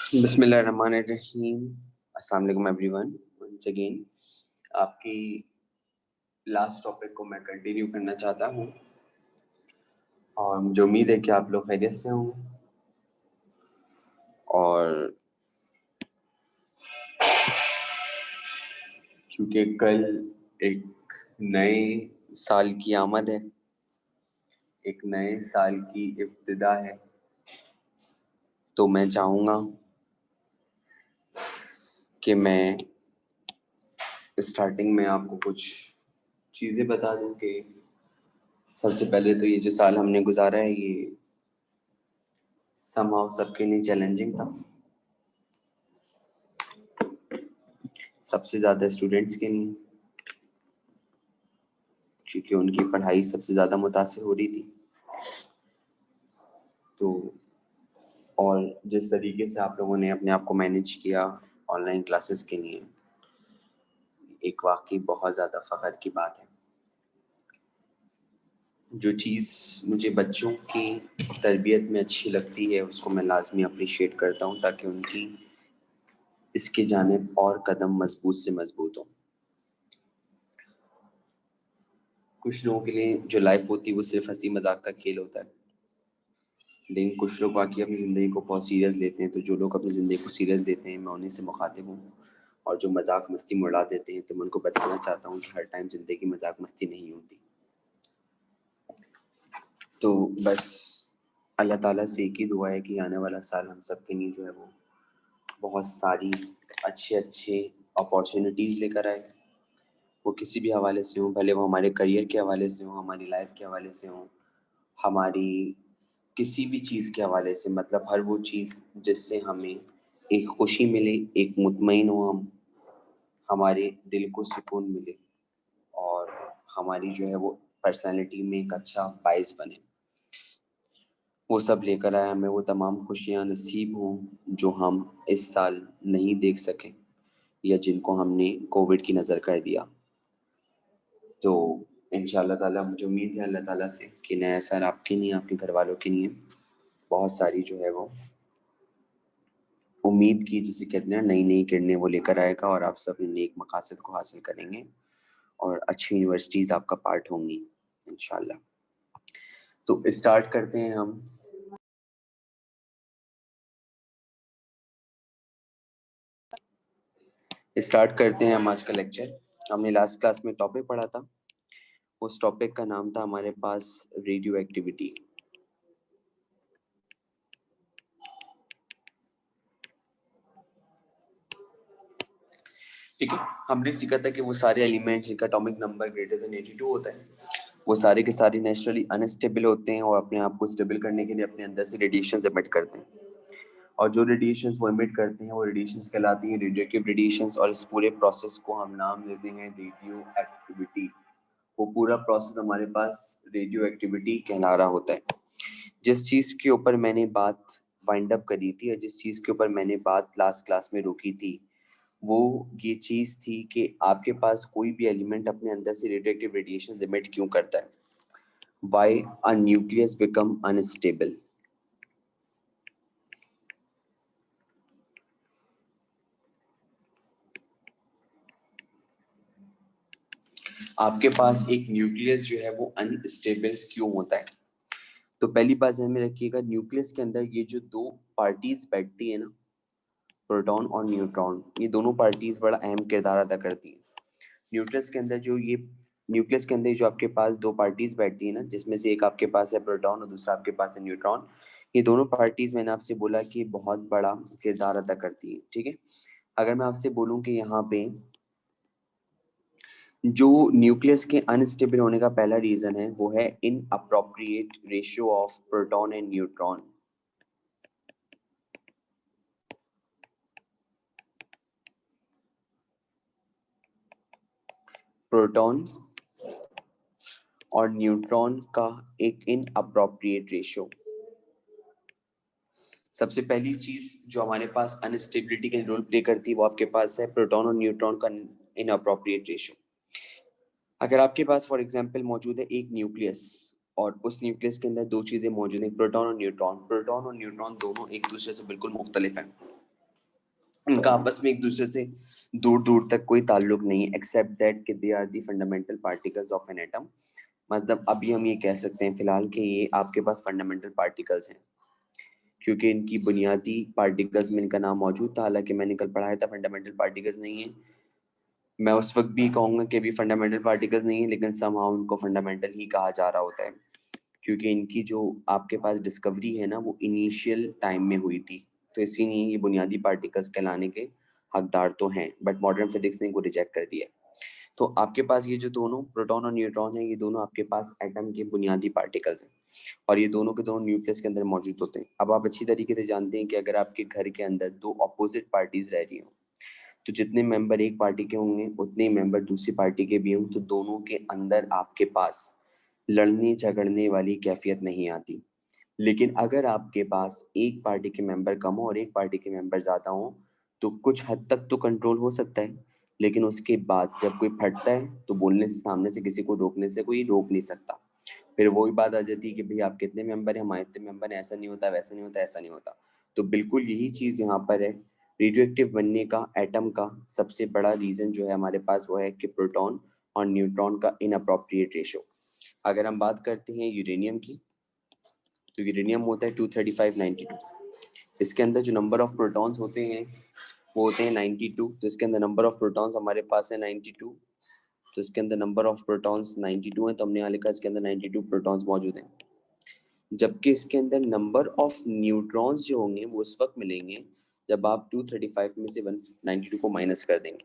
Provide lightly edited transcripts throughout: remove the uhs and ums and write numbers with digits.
बिस्मिल्लाहिर्रहमानिर्रहीम। अस्सलाम वालेकुम एवरीवन। वंस अगेन आपकी लास्ट टॉपिक को मैं कंटिन्यू करना चाहता हूँ और मुझे उम्मीद है कि आप लोग खैरियत से हों। और क्योंकि कल एक नए साल की आमद है, एक नए साल की इब्तिदा है, तो मैं चाहूँगा कि मैं स्टार्टिंग में आपको कुछ चीज़ें बता दूं कि सबसे पहले तो ये जो साल हमने गुजारा है ये समहाउ सबके लिए चैलेंजिंग था। सबसे ज़्यादा स्टूडेंट्स के लिए, क्योंकि उनकी पढ़ाई सबसे ज़्यादा मुतासिर हो रही थी। तो और जिस तरीके से आप लोगों ने अपने आप को मैनेज किया ऑनलाइन क्लासेस के लिए, एक वाकई बहुत ज़्यादा फ़ख्र की बात है। जो चीज़ मुझे बच्चों की तरबियत में अच्छी लगती है उसको मैं लाजमी अप्रिशिएट करता हूँ, ताकि उनकी इसके जानिब और कदम मजबूत से मजबूत हो। कुछ लोगों के लिए जो लाइफ होती है वो सिर्फ हंसी मजाक का खेल होता है, लेकिन कुछ लोग बाकी अपनी ज़िंदगी को बहुत सीरियस लेते हैं। तो जो लोग अपनी ज़िंदगी को सीरियस लेते हैं मैं उन्हीं से मुखातिब हूँ, और जो मजाक मस्ती में उड़ा देते हैं तो मैं उनको बताना चाहता हूँ कि हर टाइम ज़िंदगी मजाक मस्ती नहीं होती। तो बस अल्लाह ताला से एक ही दुआ है कि आने वाला साल हम सब के लिए जो है वो बहुत सारी अच्छे अपॉर्चुनिटीज़ लेकर आए। वो किसी भी हवाले से हों, भले वो हमारे करियर के हवाले से हों, हमारी लाइफ के हवाले से हों, हमारी किसी भी चीज़ के हवाले से, मतलब हर वो चीज़ जिससे हमें एक खुशी मिले, एक मुतमईन हो हम, हमारे दिल को सुकून मिले और हमारी जो है वो पर्सनैलिटी में एक अच्छा बाइस बने, वो सब लेकर आए। हमें वो तमाम खुशियाँ नसीब हों जो हम इस साल नहीं देख सके या जिनको हमने कोविड की नज़र कर दिया। तो इंशाअल्लाह ताला मुझे उम्मीद है अल्लाह ताला से कि नया साल आपके लिए, आपके घर वालों के लिए बहुत सारी जो है वो उम्मीद की, जिसे कहते हैं नई नई किरणें, वो लेकर आएगा और आप सब नेक मकासद को हासिल करेंगे और अच्छी यूनिवर्सिटीज़ आपका पार्ट होंगी इंशाल्लाह। तो स्टार्ट करते हैं हम। हम आज का लेक्चर। हमने लास्ट क्लास में टॉपिक पढ़ा था, उस टॉपिक का नाम था हमारे पास रेडियो एक्टिविटी। ठीक है, हमने सीखा था कि वो सारे एलिमेंट्स जिनका एटॉमिक नंबर ग्रेटर देन 82 होता है, वो सारे के सारे नेचुरली अनस्टेबल होते हैं और अपने आप को स्टेबल करने के लिए अपने अंदर से रेडिएशन एमिट करते हैं। और जो रेडिएशन वो एमिट करते हैं वो रेडिएशन कहलाती हैं रेडियो एक्टिव रेडिएशन, और इस पूरे प्रोसेस को हम नाम देते हैं रेडियो एक्टिविटी। वो पूरा प्रोसेस हमारे पास रेडियो एक्टिविटी कहला रहा होता है। जिस चीज़ के ऊपर मैंने बात वाइंड अप करी थी, और जिस चीज़ के ऊपर मैंने बात लास्ट क्लास में रोकी थी, वो ये चीज़ थी कि आपके पास कोई भी एलिमेंट अपने अंदर से रेडियोएक्टिव रेडिएशन एमिट क्यों करता है। Why a nucleus become unstable. आपके पास एक न्यूक्लियस जो है वो अनस्टेबल क्यों होता है। तो पहली बात ध्यान में रखिएगा, न्यूक्लियस के अंदर ये जो दो पार्टीज बैठती है ना, प्रोटॉन और न्यूट्रॉन, ये दोनों पार्टीज बड़ा अहम किरदार अदा करती हैं। न्यूक्लियस के अंदर जो आपके पास दो पार्टीज बैठती है ना, जिसमें से एक आपके पास है प्रोटॉन और दूसरा आपके पास है न्यूट्रॉन, ये दोनों पार्टीज मैंने आपसे बोला कि बहुत बड़ा किरदार अदा करती है। ठीक है, अगर मैं आपसे बोलूं कि यहाँ पे जो न्यूक्लियस के अनस्टेबल होने का पहला रीजन है वो है in appropriate ratio of proton and neutron. Proton और न्यूट्रॉन का एक इन अप्रोप्रिएट रेशियो। सबसे पहली चीज जो हमारे पास अनस्टेबिलिटी के रोल प्ले करती है वो आपके पास है प्रोटॉन और न्यूट्रॉन का इन अप्रोप्रिएट रेशियो। अगर आपके पास फॉर एग्जांपल मौजूद है एक न्यूक्लियस और उस न्यूक्लियस के अंदर दो चीजें मौजूद हैं, प्रोटॉन और न्यूट्रॉन। प्रोटॉन और न्यूट्रॉन दोनों एक दूसरे से बिल्कुल मुख्तलिफ हैं। इनका आपस में एक दूसरे से दूर दूर तक कोई ताल्लुक नहीं, एक्सेप्ट दैट कि they are the fundamental particles of an atom. मतलब अभी हम ये कह सकते हैं फिलहाल कि ये आपके पास फंडामेंटल पार्टिकल्स हैं, क्योंकि इनकी बुनियादी पार्टिकल्स में इनका नाम मौजूद था। हालांकि मैंने कल पढ़ाया था फंडामेंटल पार्टिकल्स नहीं है, मैं उस वक्त भी कहूंगा कि अभी फंडामेंटल पार्टिकल्स नहीं है, लेकिन समहाउ उनको फंडामेंटल ही कहा जा रहा होता है, क्योंकि इनकी जो आपके पास डिस्कवरी है ना वो इनिशियल टाइम में हुई थी, तो इसीलिए ये बुनियादी पार्टिकल्स कहलाने के हकदार तो हैं, बट मॉडर्न फिजिक्स ने इनको रिजेक्ट कर दिया। तो आपके पास ये जो दोनों प्रोटॉन और न्यूट्रॉन है, ये दोनों आपके पास एटम के बुनियादी पार्टिकल्स हैं, और ये दोनों के दोनों न्यूक्लियस के अंदर मौजूद होते हैं। अब आप अच्छी तरीके से जानते हैं कि अगर आपके घर के अंदर दो अपोजिट पार्टीज रह रही हो, तो जितने मेंबर एक पार्टी के होंगे उतने ही मेंबर दूसरी पार्टी के भी हों, तो दोनों के अंदर आपके पास लड़ने झगड़ने वाली कैफियत नहीं आती। लेकिन अगर आपके पास एक पार्टी के मेंबर कम हो और एक पार्टी के मेंबर ज्यादा हो, तो कुछ हद तक तो कंट्रोल हो सकता है, लेकिन उसके बाद जब कोई फटता है तो बोलने से, सामने से किसी को रोकने से कोई रोक नहीं सकता। फिर वही बात आ जाती है कि भाई आप कितने मेंबर हैं, हमारे इतने मेंबर हैं, ऐसा नहीं होता, वैसा नहीं होता, ऐसा नहीं होता। तो बिल्कुल यही चीज यहाँ पर है। रेडियोएक्टिव बनने का एटम का सबसे बड़ा रीजन जो है हमारे पास वो है कि प्रोटॉन और न्यूट्रॉन का इनअप्रोप्रिएट रेशो। अगर हम बात करते हैं यूरेनियम की, तो यूरेनियम होता है 23592। इसके अंदर जो नंबर ऑफ प्रोटॉन्स होते हैं वो होते हैं 92। तो इसके अंदर नंबर ऑफ प्रोटॉन्स हमारे पास है 92, तो इसके अंदर नंबर ऑफ प्रोटॉन्स 92 है, तो हमने यहाँ लिखा इसके अंदर 92 प्रोटॉन्स मौजूद हैं। जबकि इसके अंदर नंबर ऑफ न्यूट्रॉन्स जो होंगे वो उस वक्त मिलेंगे जब आप 235 में से 192 को माइनस कर देंगे।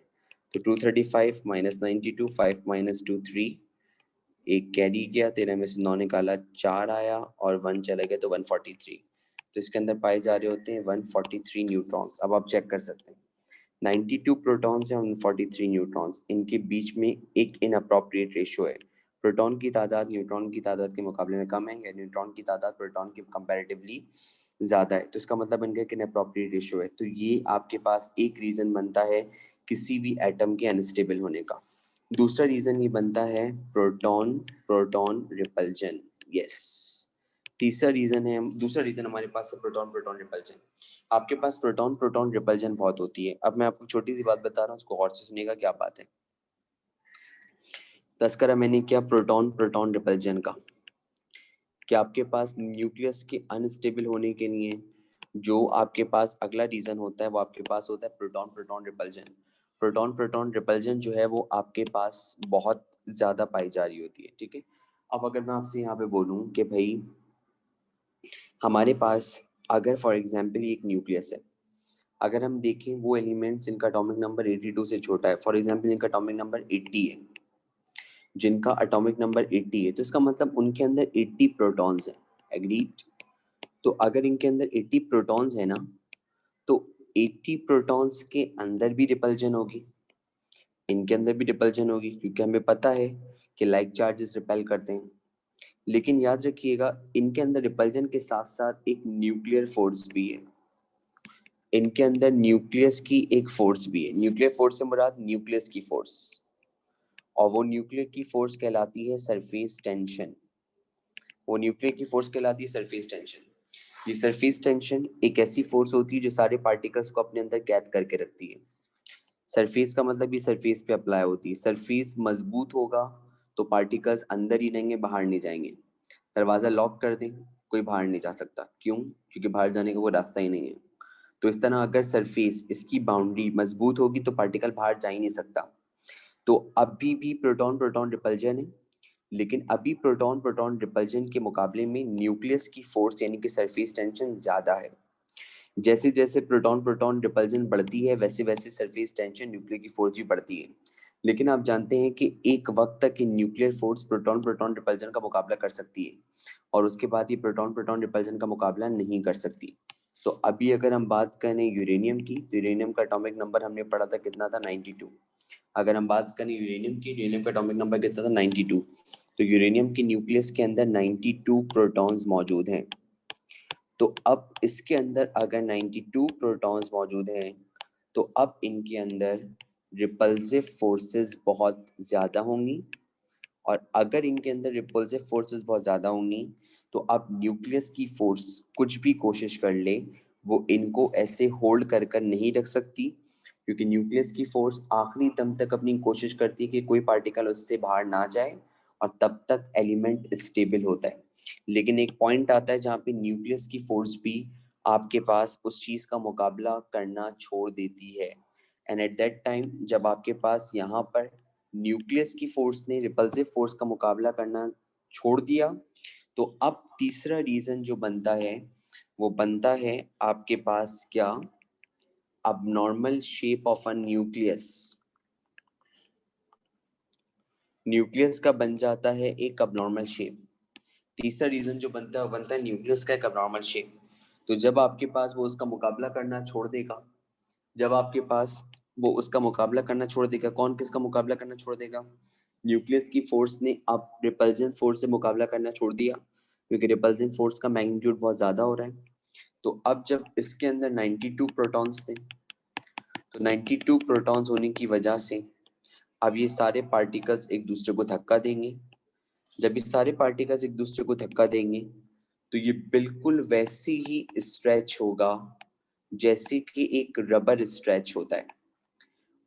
तो 235 माइनस 92, 5 माइनस 2 3, एक कैरी गया, 13 में से 9 निकाला 4 आया, और 1 चला गया तो 143। तो इसके अंदर पाए जा रहे होते हैं 143 न्यूट्रॉन्स। अब आप चेक कर सकते हैं 92 प्रोटॉन्स हैं, 143 न्यूट्रॉन्स, इनके बीच में एक इनअप्रोप्रिएट रेशियो है। प्रोटॉन की तादाद न्यूट्रॉन की तादाद के मुकाबले में कम है, या न्यूट्रॉन की तादाद प्रोटॉन की कंपैरेटिवली ज्यादा है, तो इसका मतलब इनका एक इनअप्रोप्रिएट रेशियो है। तो ये आपके पास एक रीजन बनता है किसी भी एटम के अनस्टेबल होने का। दूसरा रीजन ये बनता है प्रोटॉन प्रोटॉन रिपल्जन। यस, तीसरा रीजन है, दूसरा रीजन हमारे पास है प्रोटॉन प्रोटॉन रिपल्जन। आपके पास प्रोटॉन प्रोटॉन रिपल्जन बहुत होती है। अब मैं आपको छोटी सी बात बता रहा हूँ, उसको गौर से सुनिएगा क्या बात है। तस्करा मैंने किया प्रोटॉन प्रोटॉन रिपल्जन का, कि आपके पास न्यूक्लियस के अनस्टेबल होने के लिए जो आपके पास अगला रीजन होता है वो आपके पास होता है proton proton repulsion. Proton proton repulsion जो है वो आपके पास बहुत ज्यादा पाई जा रही होती है, ठीक है। अब अगर मैं आपसे यहाँ पे बोलूँ कि भाई हमारे पास अगर फॉर एग्जाम्पल एक न्यूक्लियस है, अगर हम देखें वो एलिमेंट्स जिनका एटॉमिक नंबर 82 से छोटा है, फॉर एग्जाम्पल जिनका एटॉमिक नंबर 80 है, जिनका एटॉमिक नंबर 80 है, तो इसका मतलब उनके अंदर 80 प्रोटॉन्स हैं। एग्रीड। तो अगर इनके अंदर 80 प्रोटॉन्स है ना, तो 80 प्रोटॉन्स के अंदर भी रिपल्जन होगी, इनके अंदर भी रिपल्जन होगी, क्योंकि हमें पता है कि लाइक चार्जेस रिपेल करते हैं। लेकिन याद रखिएगा इनके अंदर रिपल्जन के साथ साथ एक न्यूक्लियर फोर्स भी है। इनके अंदर न्यूक्लियस की एक फोर्स भी है। न्यूक्लियर फोर्स से मुराद न्यूक्लियस की फोर्स, और वो न्यूक्लियर की फोर्स कहलाती है सरफेस टेंशन। वो न्यूक्लियर की फोर्स कहलाती है सरफेस टेंशन। ये सरफेस टेंशन एक ऐसी फोर्स होती है जो सारे पार्टिकल्स को अपने अंदर कैद करके रखती है। सरफेस का मतलब ये सरफेस पे अप्लाई होती है। सरफेस मजबूत होगा तो पार्टिकल्स अंदर ही रहेंगे, बाहर नहीं जाएंगे। दरवाजा लॉक कर दें, कोई बाहर नहीं जा सकता, क्यों? क्योंकि बाहर जाने का वो रास्ता ही नहीं है। तो इस तरह अगर सरफेस इसकी बाउंड्री मजबूत होगी तो पार्टिकल बाहर जा ही नहीं सकता। तो अभी भी प्रोटॉन प्रोटॉन रिपल्जन है, लेकिन अभी प्रोटॉन प्रोटॉन रिपल्जन के मुकाबले में न्यूक्लियस की फोर्स यानी कि सरफेस टेंशन ज्यादा है। जैसे जैसे प्रोटॉन प्रोटॉन रिपल्जन बढ़ती है वैसे वैसे सरफेस टेंशन न्यूक्लियर की फोर्स भी बढ़ती है। लेकिन आप जानते हैं कि एक वक्त तक ये nuclear force proton proton repulsion का मुकाबला कर सकती है, और उसके बाद ये प्रोटॉन प्रोटॉन रिपल्जन का मुकाबला नहीं कर सकती। तो अभी अगर हम बात करें यूरेनियम की, तो यूरेनियम का एटॉमिक नंबर हमने पढ़ा था कितना था, 92। अगर हम बात करें यूरेनियम की, यूरेनियम का एटॉमिक नंबर कितना था, 92। तो यूरेनियम की न्यूक्लियस के अंदर 92 प्रोटॉन्स मौजूद हैं। तो अब इसके अंदर अगर 92 प्रोटॉन्स मौजूद हैं, तो अब इनके अंदर रिपल्सिव फोर्सेस बहुत ज्यादा होंगी, और अगर इनके अंदर रिपल्सिव फोर्सेस बहुत ज्यादा होंगी, तो अब न्यूक्लियस की फोर्स कुछ भी कोशिश कर ले वो इनको ऐसे होल्ड कर कर नहीं रख सकती, क्योंकि न्यूक्लियस की फोर्स आखिरी दम तक अपनी कोशिश करती है कि कोई पार्टिकल उससे बाहर ना जाए, और तब तक एलिमेंट स्टेबल होता है। लेकिन एक पॉइंट आता है जहाँ पे न्यूक्लियस की फोर्स भी आपके पास उस चीज का मुकाबला करना छोड़ देती है। एंड एट दैट टाइम जब आपके पास यहाँ पर न्यूक्लियस की फोर्स ने रिपल्सिव फोर्स का मुकाबला करना छोड़ दिया, तो अब तीसरा रीजन जो बनता है वो बनता है आपके पास क्या, abnormal shape of a nucleus। Nucleus का बन जाता है एक abnormal shape। तीसरा रीजन जो बनता है वो बनता है न्यूक्लियस का एक abnormal shape। तो जब आपके पास वो उसका मुकाबला करना छोड़ देगा, जब आपके पास वो उसका मुकाबला करना छोड़ देगा, कौन किसका मुकाबला करना छोड़ देगा? न्यूक्लियस की फोर्स ने अब रिपल्जन फोर्स से मुकाबला करना छोड़ दिया, क्योंकि रिपल्जन फोर्स का मैग्नीट्यूड बहुत ज्यादा हो रहा है। तो अब जब इसके अंदर 92 प्रोटॉन्स थे, तो 92 प्रोटॉन्स होने की वजह से अब ये सारे पार्टिकल्स एक दूसरे को धक्का देंगे। जब ये सारे पार्टिकल्स एक दूसरे को धक्का देंगे, तो ये बिल्कुल वैसे ही स्ट्रेच होगा जैसे कि एक रबर स्ट्रेच होता है,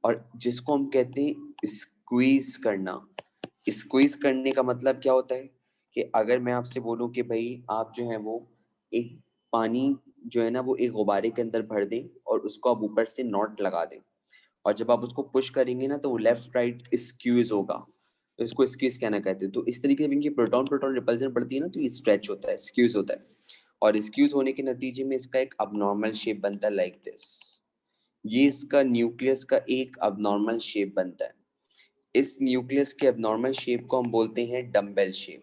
और जिसको हम कहते हैं स्क्वीज करना। स्क्वीज करने का मतलब क्या होता है कि अगर मैं आपसे बोलूं कि भाई आप जो है वो एक पानी जो है ना वो एक गुब्बारे के अंदर भर दें और उसको आप ऊपर से नॉट लगा दें, और जब आप उसको पुश करेंगे ना तो वो लेफ्ट राइट स्क्यूज होगा, तो इसको स्क्यूज कहना कहते हैं। तो इस तरीके से इनकी प्रोटॉन प्रोटॉन रिपल्जन पड़ती है ना, तो ये स्ट्रेच होता है, स्क्यूज होता है, और स्क्यूज होने के नतीजे में इसका एक अबनॉर्मल शेप बनता है लाइक दिस। ये इसका न्यूक्लियस का एक अबनॉर्मल शेप बनता है। इस न्यूक्लियस के अबनॉर्मल शेप को हम बोलते हैं डम्बेल शेप।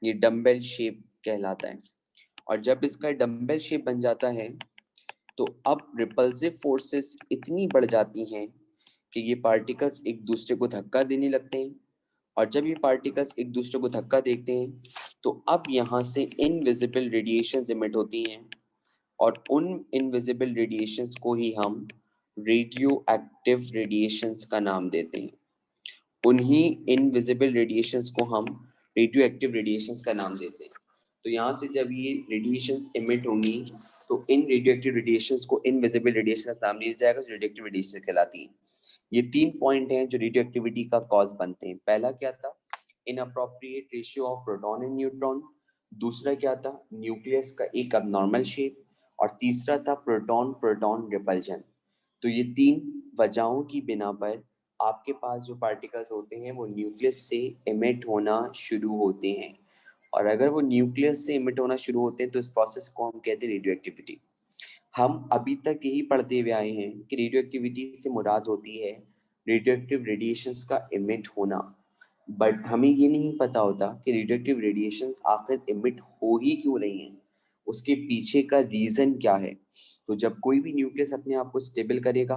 ये डम्बेल शेप कहलाता है। और जब इसका डम्बेल शेप बन जाता है, तो अब रिपल्सिव फोर्सेस इतनी बढ़ जाती हैं कि ये पार्टिकल्स एक दूसरे को धक्का देने लगते हैं, और जब ये पार्टिकल्स एक दूसरे को धक्का देते हैं, तो अब यहाँ से इनविजिबल रेडिएशंस इमिट होती हैं, और उन इनविजिबल रेडिएशंस को ही हम रेडियो एक्टिव रेडिएशंस का नाम देते हैं। उन्हीं इनविजिबल रेडिएशंस को हम रेडियो एक्टिव रेडिएशंस का नाम देते हैं। तो यहाँ से जब ये रेडिएशंस इमिट होंगी, तो इन रेडियो एक्टिव रेडिएशंस को इनविजिबल रेडिएशन का नाम दिया जाएगा, जो रेडियो एक्टिव रेडिएशन कहलाती है। ये 3 पॉइंट हैं जो रेडियो एक्टिविटी का कॉज बनते हैं। पहला क्या था? Inappropriate ratio of proton and neutron. दूसरा क्या था? न्यूक्लियस का एक अबनॉर्मल शेप। और तीसरा था प्रोटॉन प्रोटॉन रिपल्जन। तो ये 3 वजहों की बिना पर आपके पास जो पार्टिकल्स होते हैं वो न्यूक्लियस से इमिट होना शुरू होते हैं, और अगर वो न्यूक्लियस से इमिट होना शुरू होते हैं तो इस प्रोसेस को हम कहते हैं रेडियो एक्टिविटी। हम अभी तक यही पढ़ते हुए आए हैं कि रेडियो एक्टिविटी से मुराद होती है रेडियो एक्टिव रेडिएशंस का इमिट होना, बट हमें ये नहीं पता होता कि रेडियो एक्टिव रेडिएशंस आखिर इमिट हो ही क्यों रही हैं, उसके पीछे का रीजन क्या है। तो जब कोई भी न्यूक्लियस अपने आप को स्टेबल करेगा,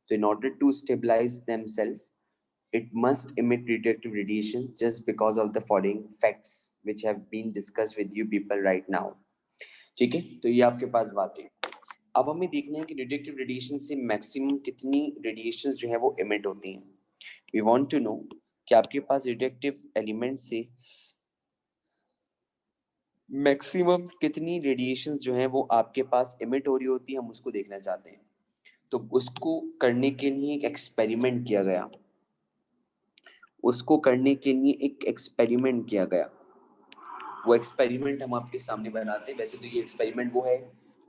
तो in order to stabilise themselves it must emit radioactive radiation just because of the following facts which have been discussed with you people right now। ठीक है, तो ये आपके पास बात है। अब हमें देखना है कि रेडियोएक्टिव रेडिएशन से मैक्सिमम कितनी रेडिएशंस जो है वो इमिट होती हैं। वी वांट टू नो कि आपके पास रेडियोएक्टिव एलिमेंट से मैक्सिमम कितनी रेडिएशंस जो है वो आपके पास इमिट हो रही होती है, हम उसको देखना चाहते हैं। तो उसको करने के लिए एक एक्सपेरिमेंट किया गया, उसको करने के लिए एक एक्सपेरिमेंट किया गया। वो एक्सपेरिमेंट हम आपके सामने बनाते हैं। वैसे तो ये एक्सपेरिमेंट वो है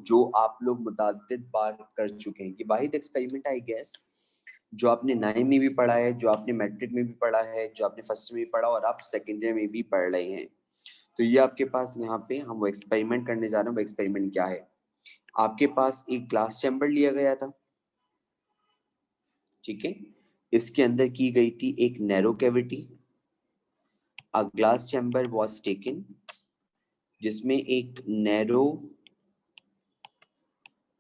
जो आप लोग मुताद्दिद बार कर चुके हैं। ये वाहिद एक्सपेरिमेंट आई गेस जो आपने 9 में भी पढ़ा है, जो आपने मैट्रिक में भी पढ़ा है, जो आपने फर्स्ट में भी पढ़ा और आप सेकेंड ईयर में भी पढ़ रहे हैं। तो ये आपके पास यहाँ पे हम वो एक्सपेरिमेंट करने जा रहे हैं। वो एक्सपेरिमेंट क्या है? आपके पास एक ग्लास चैम्बर लिया गया था, ठीक है। इसके अंदर की गई थी एक narrow cavity. A glass chamber was taken जिसमें एक नैरो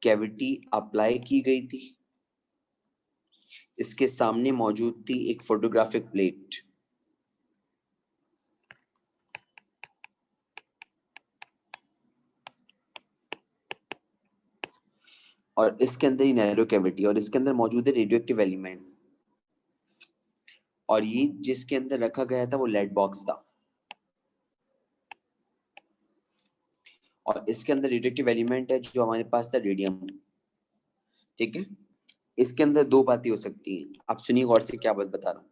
कैविटी अप्लाई की गई थी। इसके सामने मौजूद थी एक फोटोग्राफिक प्लेट, और इसके अंदर ही नैरो कैविटी, और इसके अंदर मौजूद है रेडियो एक्टिव एलिमेंट, और ये जिसके अंदर रखा गया था वो लेड बॉक्स था। और इसके अंदर रेडियोएक्टिव एलिमेंट है जो हमारे पास था रेडियम। ठीक है, इसके अंदर दो बातें हो सकती हैं, आप सुनिए गौर से क्या बात बता रहा हूँ।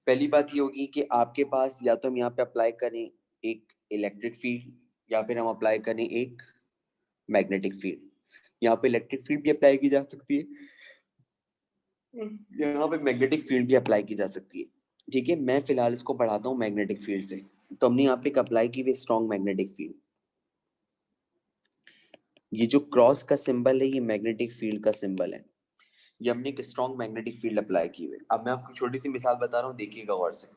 पहली बात ये होगी कि आपके पास या तो हम यहाँ पे अप्लाई करें एक इलेक्ट्रिक फील्ड, या फिर हम अप्लाई करें एक मैग्नेटिक फील्ड। यहाँ पे इलेक्ट्रिक फील्ड भी अप्लाई की जा सकती है, यहाँ पे मैग्नेटिक फील्ड भी अप्लाई की जा सकती है। ठीक है, मैं फिलहाल इसको पढ़ाता हूँ मैग्नेटिक फील्ड से। तो हमने यहाँ पे एक अप्लाई की हुई स्ट्रॉन्ग मैग्नेटिक फील्ड। ये जो क्रॉस का सिंबल है ये मैग्नेटिक फील्ड का सिंबल है। ये हमने एक स्ट्रॉन्ग मैग्नेटिक फील्ड अप्लाई की हुई। अब मैं आपको छोटी सी मिसाल बता रहा हूँ, देखिएगा गौर से।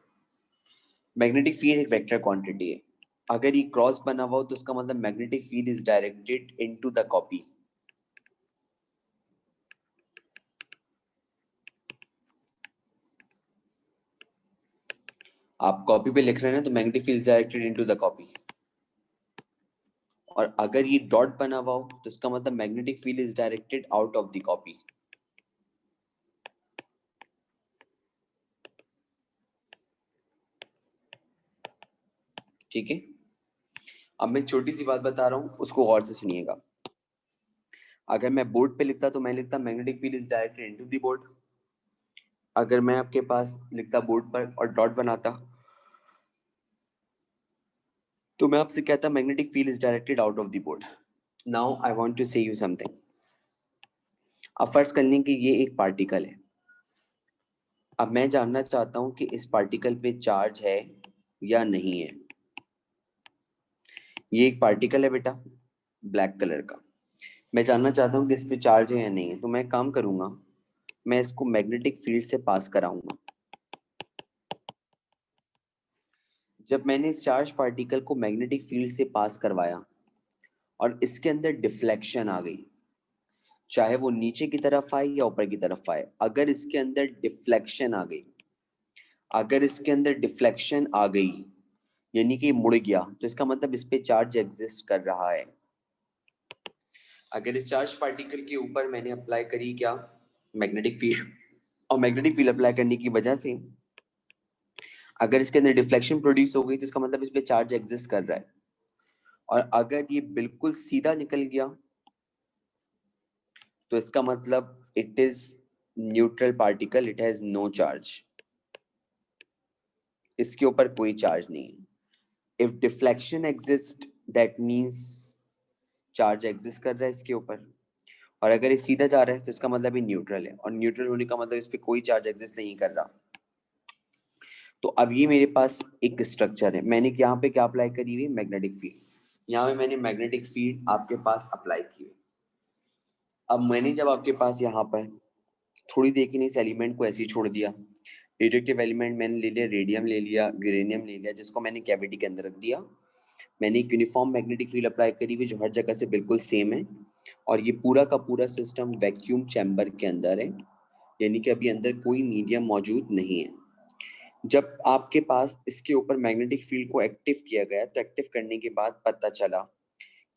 मैग्नेटिक फील्ड एक वेक्टर क्वांटिटी है। अगर ये क्रॉस बना हुआ हो तो उसका मतलब magnetic field is directed into the copy. आप कॉपी पे लिख रहे हैं ना, तो magnetic field is directed into the copy. और अगर ये डॉट बना हुआ हो तो इसका मतलब magnetic field is directed out of the copy. ठीक है, अब मैं छोटी सी बात बता रहा हूँ, उसको गौर से सुनिएगा। अगर मैं बोर्ड पे लिखता तो मैं लिखता magnetic field is directed into the board. अगर मैं आपके पास लिखता बोर्ड पर और डॉट बनाता तो मैं आपसे कहता magnetic field is directed out of the board. Now I want to say you something. अब फर्ज कर लें कि ये एक पार्टिकल है। अब मैं जानना चाहता हूं कि इस पार्टिकल पे चार्ज है या नहीं है। ये एक पार्टिकल है बेटा, ब्लैक कलर का। मैं जानना चाहता हूँ कि इस पे चार्ज है या नहीं है। तो मैं काम करूंगा, मैं इसको मैग्नेटिक फील्ड से पास कराऊंगा। जब मैंने इस चार्ज पार्टिकल को मैग्नेटिक फील्ड से पास करवाया और इसके अंदर डिफ्लेक्शन आ गई, चाहे वो नीचे की तरफ आए या ऊपर की तरफ आए, अगर इसके अंदर डिफ्लेक्शन आ गई, अगर इसके अंदर डिफ्लेक्शन आ गई यानी कि मुड़ गया, तो इसका मतलब इस पे चार्ज एग्जिस्ट कर रहा है। अगर इस चार्ज पार्टिकल के ऊपर मैंने अप्लाई करी क्या, मैग्नेटिक फील्ड, और मैग्नेटिक फील्ड अप्लाई करने की वजह से अगर इसके अंदर डिफ्लेक्शन प्रोड्यूस हो गई, तो इसका मतलब इस पे चार्ज एग्जिस्ट कर रहा है। और अगर ये बिल्कुल सीधा निकल गया तो इसका मतलब it is neutral particle, it has no charge. इसके ऊपर कोई चार्ज नहीं है। If deflection exist that means charge exist कर रहा है इसके ऊपर। और अगर ये सीधा जा रहा है तो इसका मतलब ये न्यूट्रल है, और न्यूट्रल होने का मतलब इस पे कोई चार्ज एग्जिस्ट नहीं कर रहा। तो अब ये मेरे पास एक स्ट्रक्चर है, मैंने यहाँ पे क्या अप्लाई करी हुई, मैग्नेटिक फील्ड। यहाँ पे मैंने मैग्नेटिक फील्ड आपके पास अप्लाई की हुई। अब मैंने जब आपके पास यहाँ पर थोड़ी देर के लिए इस एलिमेंट को ऐसे ही छोड़ दिया, रेडियोएक्टिव एलिमेंट मैंने ले लिया, रेडियम ले लिया, यूरेनियम ले लिया, जिसको मैंने कैविटी के अंदर रख दिया। मैंने एक यूनिफॉर्म मैग्नेटिक फील्ड अप्लाई करी हुई जो हर जगह से बिल्कुल सेम है। और ये पूरा का पूरा सिस्टम वैक्यूम चैम्बर के अंदर है, यानी कि अभी अंदर कोई मीडियम मौजूद नहीं है। जब आपके पास इसके ऊपर मैग्नेटिक फील्ड को एक्टिव किया गया, तो एक्टिव करने के बाद पता चला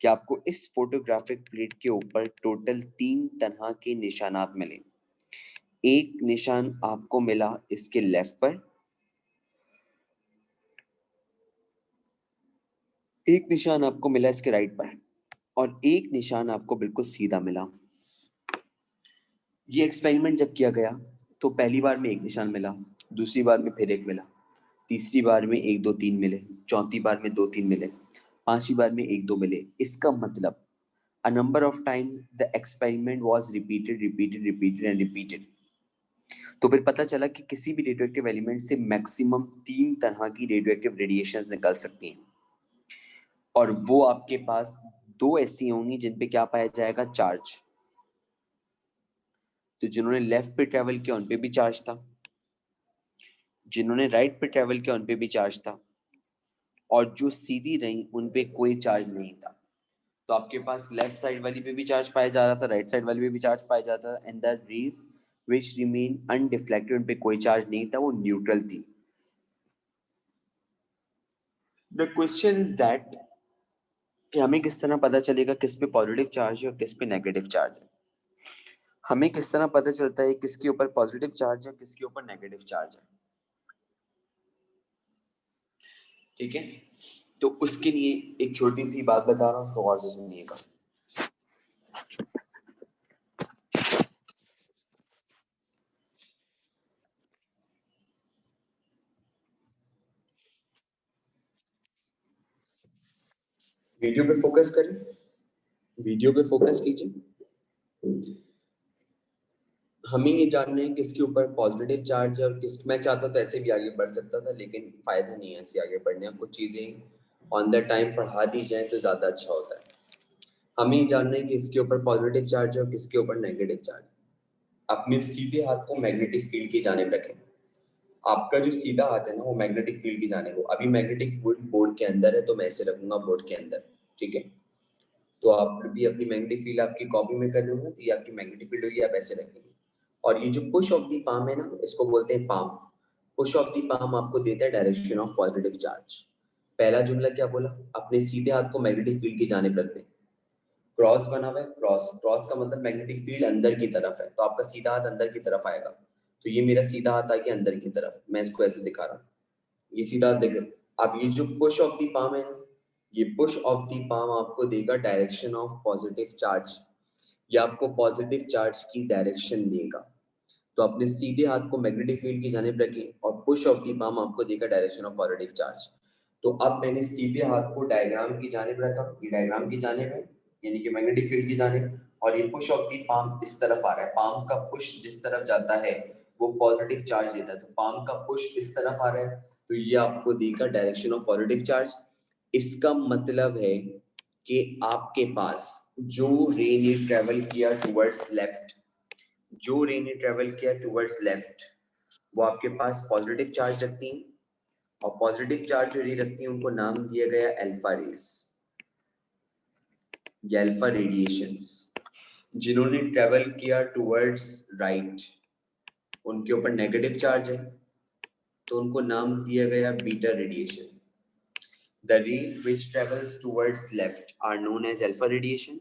कि आपको इस फोटोग्राफिक प्लेट के ऊपर टोटल 3 तरह के निशानात मिले। एक निशान आपको मिला इसके लेफ्ट पर, एक निशान आपको मिला इसके राइट पर, और एक निशान आपको बिल्कुल सीधा मिला। ये एक्सपेरिमेंट जब किया गया तो पहली बार में एक निशान मिला, दूसरी बार में फिर एक मिला, तीसरी बार में 1 2 3 मिले, चौथी बार में 2 3 मिले, पांचवी बार में 1 2 मिले। इसका मतलब a number of times the experiment was repeated and repeated। तो फिर पता चला कि किसी भी रेडियोएक्टिव एलिमेंट से मैक्सिमम 3 तरह की रेडियोएक्टिव रेडिएशंस निकल सकती हैं। और वो आपके पास दो ऐसी होंगी जिन पे क्या पाया जाएगा, चार्ज। तो जिन्होंने लेफ्ट पे ट्रेवल किया उन पे भी चार्ज था, जिन्होंने राइट पे ट्रेवल किया उन पे भी चार्ज था, और जो सीधी रही उन पे कोई चार्ज नहीं था। तो आपके पास लेफ्ट साइड वाली पे भी चार्ज पाया जा रहा था, राइट साइड वाली पे भी चार्ज पाया जाता था, and the rays which remain undeflected उन पे कोई चार्ज नहीं था, वो न्यूट्रल थी। द क्वेश्चन इज दैट कि हमें किस तरह पता चलेगा किस पे पॉजिटिव चार्ज है और किस पे नेगेटिव चार्ज है। हमें किस तरह पता चलता है किसके ऊपर पॉजिटिव चार्ज है, किसके ऊपर नेगेटिव चार्ज है। ठीक है, तो उसके लिए एक छोटी सी बात बता रहा हूँ, तो गौर से सुनिएगा। वीडियो पे फोकस करें, वीडियो पे फोकस कीजिए। हमें ये जानना है किसके ऊपर पॉजिटिव चार्ज है और किस, मैं चाहता तो ऐसे भी आगे बढ़ सकता था, लेकिन फायदा नहीं है ऐसे आगे बढ़ने। कुछ चीजें ऑन द टाइम पढ़ा दी जाए तो ज्यादा अच्छा होता है। हमें ये जानना है कि किसके ऊपर पॉजिटिव चार्ज है और किसके ऊपर नेगेटिव चार्ज। अपने सीधे हाथ को मैग्नेटिक फील्ड की जानिब रखें। आपका जो सीधा हाथ है ना, वो मैग्नेटिक फील्ड की जानिब हो। अभी मैग्नेटिक फील्ड बोर्ड के अंदर है, तो मैं ऐसे रखूंगा बोर्ड के अंदर, ठीक है। तो आप भी अपनी मैग्नेटिक फील्ड आपकी कॉपी में कर रहे हो, तो ये आपकी मैग्नेटिक फील्ड होगी, आप ऐसे रखेंगे। और ये जो पुश ऑफ दी पाम है ना, इसको बोलते हैं palm. Push of the palm आपको देता है डायरेक्शन ऑफ पॉजिटिव चार्ज। पहला जुमला क्या बोला, अपने सीधे हाथ को मैग्नेटिक फील्ड की जानिब रख दें। क्रॉस बना हुआ है, क्रॉस, क्रॉस का मतलब मैग्नेटिक फील्ड अंदर की तरफ है, तो आपका सीधा हाथ अंदर की तरफ आएगा। तो ये मेरा सीधा हाथ आ गया अंदर की तरफ, मैं इसको ऐसे दिखा रहा हूँ, ये सीधा हाथ देख। अब ये जो पुश ऑफ दी पाम है, ये पुश ऑफ दी पाम आपको देगा डायरेक्शन ऑफ पॉजिटिव चार्ज, ये आपको पॉजिटिव चार्ज की डायरेक्शन देगा। तो अपने सीधे हाथ को मैग्नेटिक फील्ड की जानिब रखें और पुश ऑफ दी पाम आपको देगा डायरेक्शन ऑफ पॉजिटिव चार्ज। तो अब मैंने सीधे हाथ को डायग्राम की जानिब रखा, ये डायग्राम की जानिब है, यानी कि मैग्नेटिक फील्ड की जानिब, और ये पुश ऑफ दी पाम इस तरफ आ रहा है। पाम का पुश जिस तरफ जाता है वो पॉजिटिव चार्ज देता है, तो पाम का पुश इस तरफ आ रहा है, तो ये आपको देगा डायरेक्शन ऑफ पॉजिटिव चार्ज। इसका मतलब है कि आपके पास जो रे ने ट्रेवल किया टुवर्ड्स लेफ्ट, जो रे ने ट्रेवल किया टुवर्ड्स लेफ्ट, वो आपके पास पॉजिटिव चार्ज रखती हैं, और पॉजिटिव चार्ज जो रे रखती हैं उनको नाम दिया गया अल्फा रेस या अल्फा रेडिएशंस। जिन्होंने ट्रेवल किया टुवर्ड्स राइट, उनके ऊपर नेगेटिव चार्ज है, तो उनको नाम दिया गया beta radiation. The ray which travels towards left are known as alpha radiation.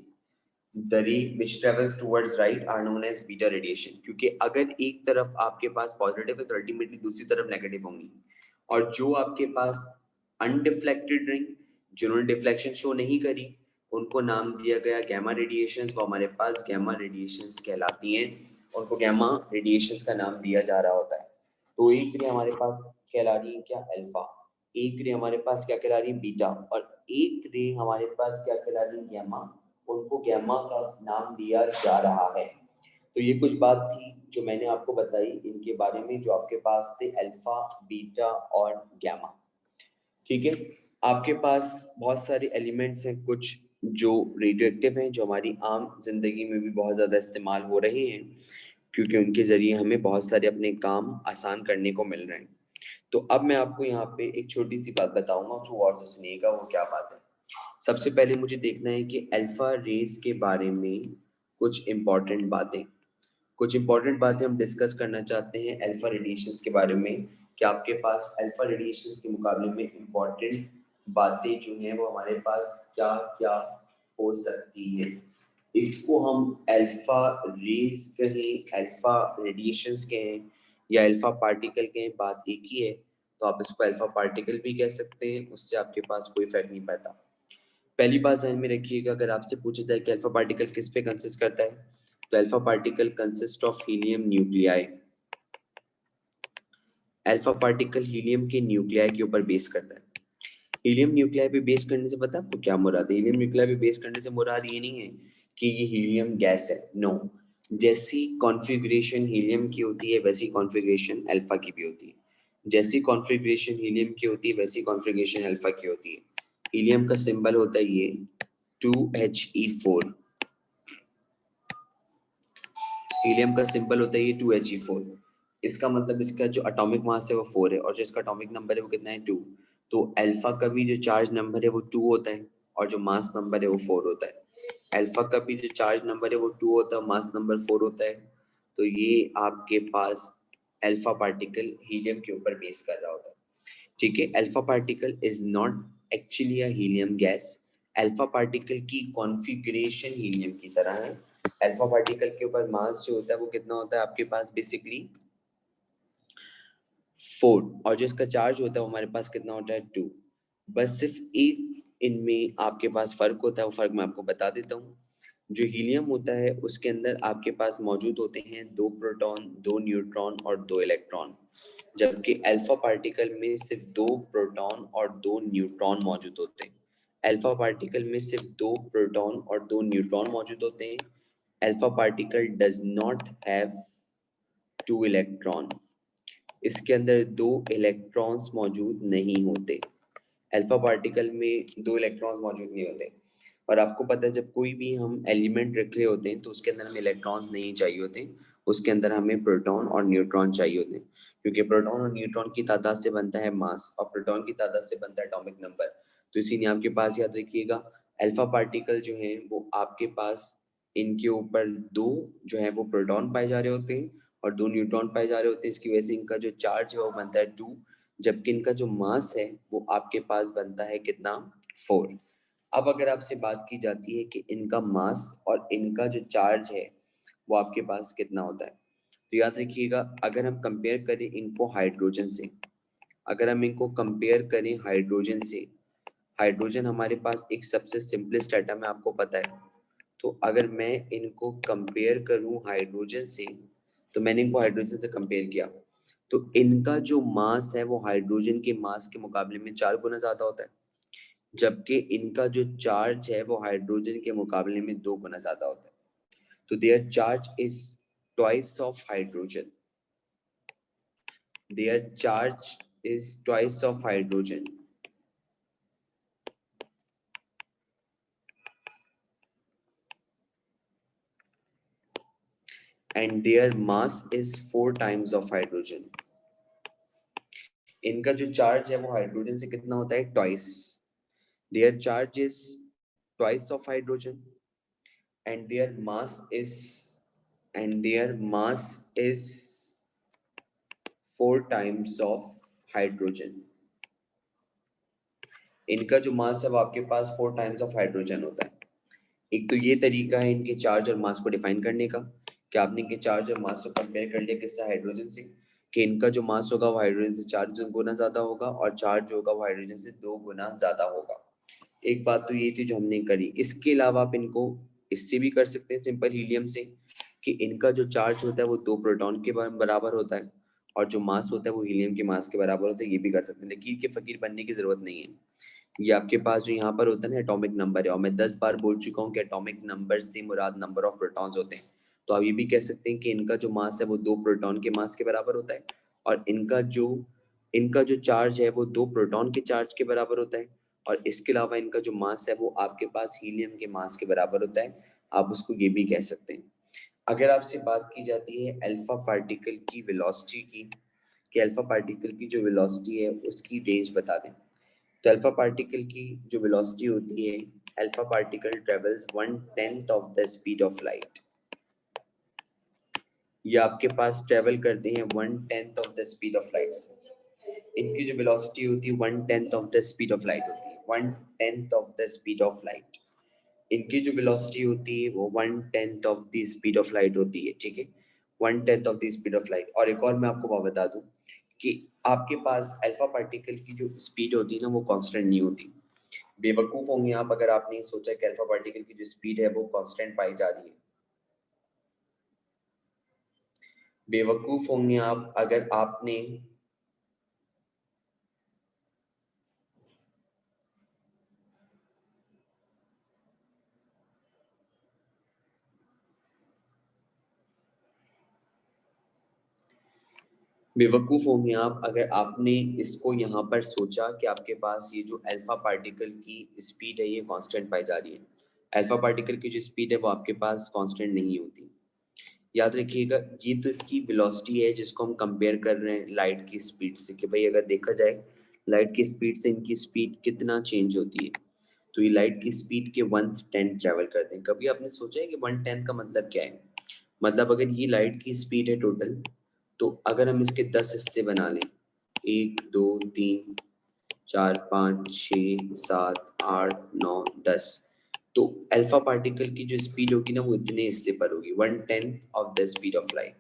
The ray which travels towards right are known as beta radiation. क्योंकि अगर एक तरफ आपके पास पॉजिटिव है तो अल्टीमेटली दूसरी तरफ नेगेटिव होंगी। और जो आपके पास अनडिफ्लेक्टेड रिंग, जिन्होंने डिफ्लेक्शन शो नहीं करी, उनको नाम दिया गया गैमा रेडिएशंस। वो हमारे पास गैमा रेडिएशंस कहलाती हैं, उनको गैमा रेडिएशंस का नाम दिया जा रहा होता है। तो एक रे हमारे पास कहला रही है क्या, अल्फा। एक रे हमारे पास क्या कहला रही है, बीटा। और एक रे हमारे पास क्या कहला रही है, गैमा। उनको गैमा का नाम दिया जा रहा है। तो ये कुछ बात थी जो मैंने आपको बताई इनके बारे में, जो आपके पास थे अल्फा, बीटा और गैमा, ठीक है। आपके पास बहुत सारे एलिमेंट्स हैं कुछ जो रेडियो एक्टिव हैं, जो हमारी आम जिंदगी में भी बहुत ज्यादा इस्तेमाल हो रहे हैं, क्योंकि उनके जरिए हमें बहुत सारे अपने काम आसान करने को मिल रहे हैं। तो अब मैं आपको यहाँ पे एक छोटी सी बात बताऊंगा, उसको गौर से सुनिएगा, वो क्या बात है। सबसे पहले मुझे देखना है कि अल्फा रेस के बारे में कुछ इंपॉर्टेंट बातें हम डिस्कस करना चाहते हैं अल्फा रेडिएशंस के बारे में। कि आपके पास अल्फा रेडिएशंस के मुकाबले में इंपॉर्टेंट बातें जो हैं वो हमारे पास क्या क्या हो सकती है। इसको हम अल्फा रेस कहें, अल्फा रेडिएशंस कहें या अल्फा पार्टिकल कहें, बात एक ही है। तो आप इसको अल्फा पार्टिकल भी कह सकते हैं, उससे आपके पास कोई फर्क नहीं पड़ता। पहली बात ध्यान में रखिएगा, अगर आपसे पूछा जाए कि अल्फा पार्टिकल किस पे कंसिस्ट करता है, तो alpha particle consist of helium nuclei. Alpha particle helium के न्यूक्लियाई के ऊपर बेस करता है। हीलियम न्यूक्लियाई पे बेस करने से पता है आपको क्या मुराद है? हीलियम न्यूक्लियाई पे बेस करने से मुराद ये नहीं है कि ये हीलियम गैस है, नो। जैसी कॉन्फ़िगरेशन हीलियम की होती है वैसी कॉन्फ़िगरेशन अल्फा की भी होती है। जैसी कॉन्फ़िगरेशन हीलियम की होती है वैसी कॉन्फ़िगरेशन अल्फा की होती है। हीलियम का सिंबल होता है ये 2He4। हीलियम का सिंबल होता है ये 2He4। इसका मतलब इसका जो एटॉमिक मास है वो 4 है, और जो इसका एटॉमिक नंबर है वो कितना है, 2। तो अल्फा का भी जो चार्ज नंबर है वो 2 होता है, और जो मास नंबर है वो 4 होता है। अल्फा का भी जो चार्ज नंबर है वो 2 होता है, मास नंबर 4 होता है। तो ये आपके पास अल्फा पार्टिकल हीलियम के ऊपर बेस कर रहा होता है, ठीक है। Alpha particle is not actually a helium gas. Alpha particle की कॉन्फ़िगरेशन हीलियम की तरह है। अल्फा पार्टिकल के ऊपर मास जो होता है वो कितना होता है आपके पास, बेसिकली 4, और जो इसका चार्ज होता है वो हमारे पास कितना होता है, 2। बस सिर्फ एक इनमें आपके पास फर्क होता है, वो फर्क मैं आपको बता देता हूँ। जो हीलियम होता है उसके अंदर आपके पास मौजूद होते हैं 2 प्रोटॉन, 2 न्यूट्रॉन और 2 इलेक्ट्रॉन, जबकि अल्फा पार्टिकल में सिर्फ 2 प्रोटॉन और 2 न्यूट्रॉन मौजूद होते हैं। अल्फा पार्टिकल में सिर्फ 2 प्रोटॉन और 2 न्यूट्रॉन मौजूद होते हैं। Alpha particle does not have 2 electron, इसके अंदर 2 इलेक्ट्रॉन्स मौजूद नहीं होते। अल्फा पार्टिकल में 2 इलेक्ट्रॉन्स मौजूद नहीं होते। और आपको पता है जब कोई भी हम एलिमेंट रख रहे होते हैं तो उसके अंदर हमें इलेक्ट्रॉन्स नहीं चाहिए होते, उसके अंदर हमें प्रोटॉन और न्यूट्रॉन चाहिए होते हैं, क्योंकि प्रोटॉन और न्यूट्रॉन की तादाद से बनता है मास और प्रोटॉन की तादाद से बनता है एटॉमिक नंबर। तो इसीलिए आपके पास याद रखिएगा अल्फा पार्टिकल जो है वो आपके पास इनके ऊपर 2 जो है वो प्रोटॉन पाए जा रहे होते हैं और 2 न्यूट्रॉन पाए जा रहे होते हैं। इसकी वजह से इनका जो चार्ज है वो बनता है 2, जबकि इनका जो मास है वो आपके पास बनता है कितना, 4। अब अगर आपसे बात की जाती है कि इनका मास और इनका जो चार्ज है वो आपके पास कितना होता है, तो याद रखिएगा अगर हम कंपेयर करें इनको हाइड्रोजन से, अगर हम इनको कंपेयर करें हाइड्रोजन से, हाइड्रोजन हमारे पास एक सबसे सिंपलेस्ट एटम है, आपको पता है। तो अगर मैं इनको कंपेयर करूं हाइड्रोजन से, तो मैंने इनको हाइड्रोजन से कंपेयर किया, तो इनका जो मास है वो हाइड्रोजन के मास के मुकाबले में 4 गुना ज्यादा होता है, जबकि इनका जो चार्ज है वो हाइड्रोजन के मुकाबले में 2 गुना ज्यादा होता है। तो their charge is twice of hydrogen, their charge is twice of hydrogen and their mass is 4 times of hydrogen. इनका जो चार्ज है वो हाइड्रोजन से कितना होता है, twice. Their charge is twice of hydrogen and their mass is and their mass is 4 times of hydrogen. इनका जो मास है वो आपके पास 4 टाइम्स ऑफ हाइड्रोजन होता है। एक तो ये तरीका है इनके चार्ज और मास को डिफाइन करने का कि आपने इनके चार्ज और मास को कंपेयर कर लिया किससे, हाइड्रोजन से, कि इनका जो मास होगा वो हाइड्रोजन से 4 गुना ज्यादा होगा और चार्ज होगा वो हाइड्रोजन से 2 गुना ज्यादा होगा। एक बात तो ये थी जो हमने करी। इसके अलावा आप इनको इससे भी कर सकते हैं, सिंपल हीलियम से, कि इनका जो चार्ज होता है वो 2 प्रोटॉन के बराबर होता है और जो मास होता है वो हीलियम के मास के बराबर होता है। ये भी कर सकते हैं, लेकिन के फकीर बनने की जरूरत नहीं है। ये आपके पास जो यहाँ पर होता है ना एटॉमिक नंबर है, और मैं 10 बार बोल चुका हूँ कि एटॉमिक नंबर से मुराद नंबर ऑफ प्रोटॉन्स होते हैं। तो आप ये भी कह सकते हैं कि इनका जो मास है वो 2 प्रोटॉन के मास के बराबर होता है और इनका जो चार्ज है वो 2 प्रोटॉन के चार्ज के बराबर होता है और इसके अलावा इनका जो मास है वो आपके पास हीलियम के मास के बराबर होता है। आप उसको ये भी कह सकते हैं। अगर आपसे बात की जाती है अल्फा पार्टिकल की वेलोसिटी की, कि अल्फा पार्टिकल की जो वेलोसिटी है उसकी रेंज बता दें, तो अल्फा पार्टिकल की जो वेलोसिटी होती है, alpha particle travels 1/10 of the speed of light. ये आपके पास ट्रेवल करते हैं 1/10 of the speed of light. इनकी जो वेलोसिटी होती है 1/10 of the speed of light होती है, 1/10 of the speed of light. इनकी जो वेलोसिटी होती है वो 1/10 of the speed of light होती है, ठीक है, 1/10 of the speed of light. और एक और मैं आपको बात बता दूं कि आपके पास अल्फा पार्टिकल की जो स्पीड होती है ना वो कांस्टेंट नहीं होती। बेवकूफ होंगे आप अगर आपने सोचा कि अल्फा पार्टिकल की जो स्पीड है वो कांस्टेंट पाई जा रही है। बेवकूफ होंगे आप अगर आपने बेवकूफ होंगे आप अगर आपने इसको यहाँ पर सोचा कि आपके पास ये जो अल्फा पार्टिकल की स्पीड है ये कांस्टेंट पाई जा रही है। अल्फा पार्टिकल की जो स्पीड है वो आपके पास कांस्टेंट नहीं होती। याद रखिएगा ये तो इसकी वेलोसिटी है जिसको हम कंपेयर कर रहे हैं लाइट की स्पीड से, कि भाई अगर देखा जाए लाइट की स्पीड से इनकी स्पीड कितना चेंज होती है। तो ये लाइट की स्पीड के 1/10 ट्रेवल करते हैं। कभी आपने सोचा है कि 1/10 का मतलब क्या है? मतलब अगर ये लाइट की स्पीड है टोटल, तो अगर हम इसके 10 हिस्से बना लें, 1 2 3 4 5 6 7 8 9 10, तो अल्फा पार्टिकल की जो स्पीड होगी ना वो इतने हिस्से पर होगी, 1/10 of the speed of light.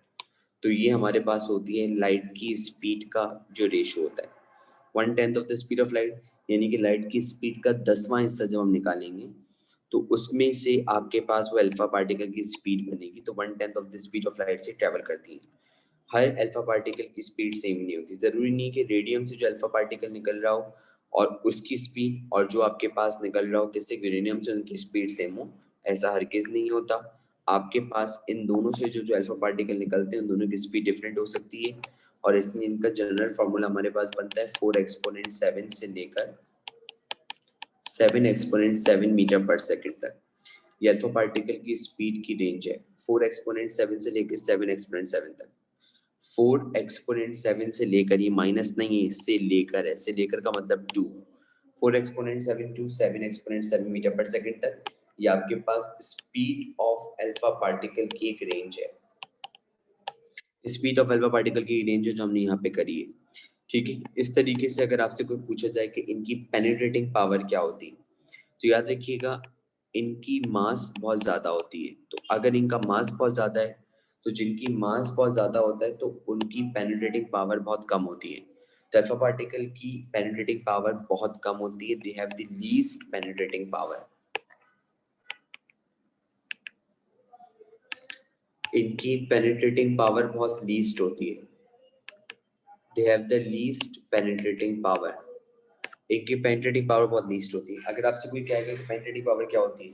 तो ये हमारे पास होती है लाइट की स्पीड का जो रेशियो होता है, 1/10 of the speed of light. यानी कि लाइट की स्पीड का 10वां हिस्सा जब हम निकालेंगे तो उसमें से आपके पास वो अल्फा पार्टिकल की स्पीड बनेगी, तो 1/10 of the speed of light से ट्रेवल करती है। हर अल्फा पार्टिकल की स्पीड सेम नहीं होती। जरूरी नहीं कि रेडियम से जो अल्फा पार्टिकल निकल रहा हो और उसकी स्पीड और जो आपके पास निकल रहा हो किससे, यूरेनियम से, उनकी स्पीड सेम हो। ऐसा हरगिज नहीं होता। आपके पास इन दोनों से जो अल्फा पार्टिकल निकलते हैं उन दोनों की स्पीड डिफरेंट हो सकती है, और इसलिए इनका जनरल फॉर्मूला हमारे पास बनता है 4 एक्सपोनेंट 7 से लेकर 7 एक्सपोनेंट 7 मीटर पर सेकंड तक। ये अल्फा पार्टिकल की स्पीड की रेंज है, 4 एक्सपोनेंट 7 से लेकर 7 एक्सपोनेंट 7 तक। 4 एक्सपोनेंट 7 से लेकर, ये माइनस नहीं है, इससे लेकर है, से लेकर का मतलब 2, 4 एक्सपोनेंट 7 टू 7 एक्सपोनेंट 7 मीटर पर सेकंड तक। ये आपके पास स्पीड ऑफ अल्फा पार्टिकल की एक रेंज है। स्पीड ऑफ अल्फा पार्टिकल की रेंज जो हमने यहाँ पे करी है, ठीक है। इस तरीके से अगर आपसे कोई पूछा जाए कि इनकी पेनिट्रेटिंग पावर क्या होती है, तो याद रखिएगा इनकी मास बहुत ज्यादा होती है। तो अगर इनका मास बहुत ज्यादा है, तो जिनकी मास बहुत ज्यादा होता है तो उनकी पेनिट्रेटिंग पावर बहुत कम होती है। तो अल्फा पार्टिकल की पेनिट्रेटिंग पावर बहुत कम होती है, they have the least penetrating power. इनकी पेनिट्रेटिंग पावर बहुत लीस्ट होती है, they have the least penetrating power. इनकी पेनिट्रेटिंग पावर बहुत लीस्ट होती है। अगर आपसे कोई कहेगा कि पेनिट्रेटिंग पावर क्या होती है,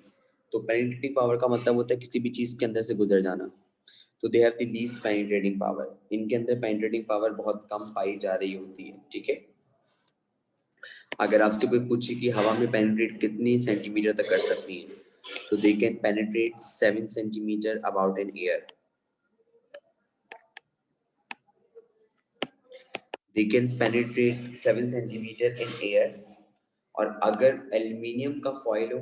तो पेनिट्रेटिंग पावर का मतलब होता है किसी भी चीज के अंदर से गुजर जाना। तो they have the least penetrating power. इनके अंदर पेनिट्रेटिंग पावर बहुत कम पाई जा रही होती है, ठीक है। अगर आपसे कोई पूछे कि हवा में पेनिट्रेट कितनी सेंटीमीटर तक कर सकती है, तो they can penetrate 7 centimetre about an air. They can penetrate 7 centimetre in air. और अगर एल्यूमिनियम का फॉइल हो,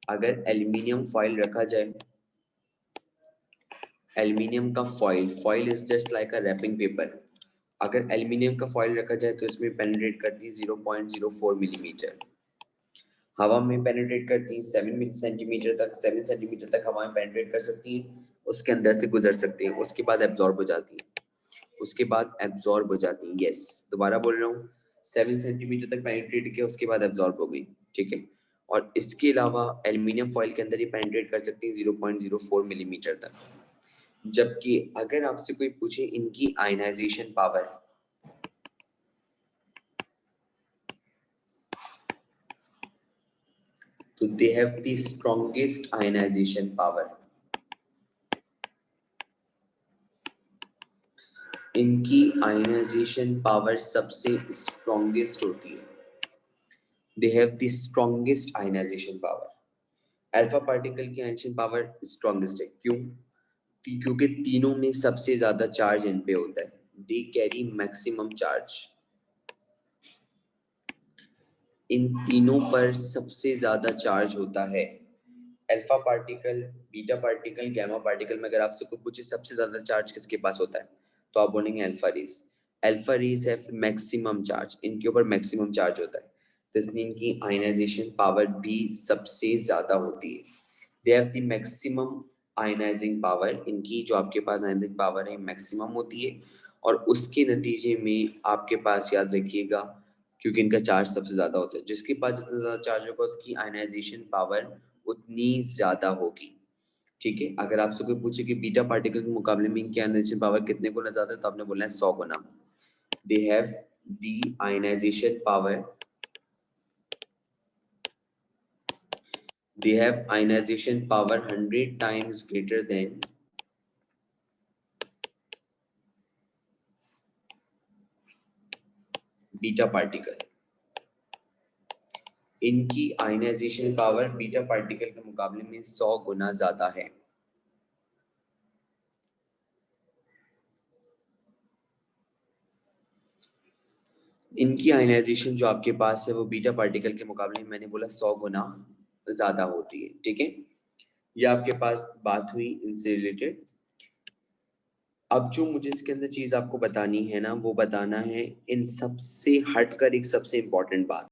अगर एल्यूमिनियम फॉइल रखा जाए, एल्यूमिनियम का foil, foil is just like a wrapping paper. अगर एल्यूमिनियम का फॉइल रखा जाए तो इसमें पेनिट्रेट करती है 0.04 मिलीमीटर। हवा में पेनिट्रेट करती है 7 सेंटीमीटर तक, 7 सेंटीमीटर तक हवा में पेनिट्रेट कर सकती है, उसके अंदर से गुजर सकती है, उसके बाद एब्जॉर्ब हो जाती है, उसके बाद एब्जॉर्ब हो जाती है। यस, दोबारा बोल रहा हूँ, 7 सेंटीमीटर तक पेनिट्रेट किया, उसके बाद एब्जॉर्ब हो गई, ठीक है। और इसके अलावा एल्यूमिनियम फॉइल के अंदर ही पेनिट्रेट कर सकती है 0.04 मिलीमीटर तक। जबकि अगर आपसे कोई पूछे इनकी आयनाइजेशन पावर, तो they have the strongest ionisation power. इनकी आयनाइजेशन पावर सबसे स्ट्रॉन्गेस्ट होती है। They have the strongest ionisation power. Alpha particle की आयनाइजेशन पावर स्ट्रॉन्गेस्ट है, क्यों? क्योंकि तीनों में सबसे ज्यादा चार्ज इन पे होता है, दे कैरी मैक्सिमम चार्ज। इन तीनों पर सबसे ज्यादा चार्ज होता है। Alpha particle, beta particle, gamma particle में अगर आपसे कोई पूछे सबसे ज्यादा चार्ज किसके पास होता है, तो आप बोलेंगे alpha rays. Alpha rays have maximum charge, इनके ऊपर मैक्सिमम चार्ज होता है, तो इसलिए इनकी आयनाइजेशन पावर भी सबसे ज्यादा होती है। They have the maximum ionising power. इनकी जो आपके पास आयनाइजिंग पावर है मैक्सिमम होती है, और उसके नतीजे में आपके पास याद रखिएगा, क्योंकि इनका चार्ज सबसे ज्यादा होता है, जिसके पास जितना ज्यादा चार्ज होगा उसकी आयनाइजेशन पावर उतनी ज्यादा होगी, ठीक है। अगर आपसे कोई पूछे कि बीटा पार्टिकल के मुकाबले में इनकी आयनाइजेशन पावर कितने गुना ज्यादा है, तो आपने बोलना है 100 गुना। They have the ionization power, they have ionization power 100 times greater than beta particle. इनकी आयनाइजेशन पावर बीटा पार्टिकल के मुकाबले में 100 गुना ज्यादा है। इनकी आयनाइजेशन जो आपके पास है वो बीटा पार्टिकल के मुकाबले में मैंने बोला 100 गुना ज्यादा होती है, ठीक है। ये आपके पास बात हुई इनसे रिलेटेड। अब जो मुझे इसके अंदर चीज आपको बतानी है ना, वो बताना है इन सबसे हटकर एक सबसे इंपॉर्टेंट बात।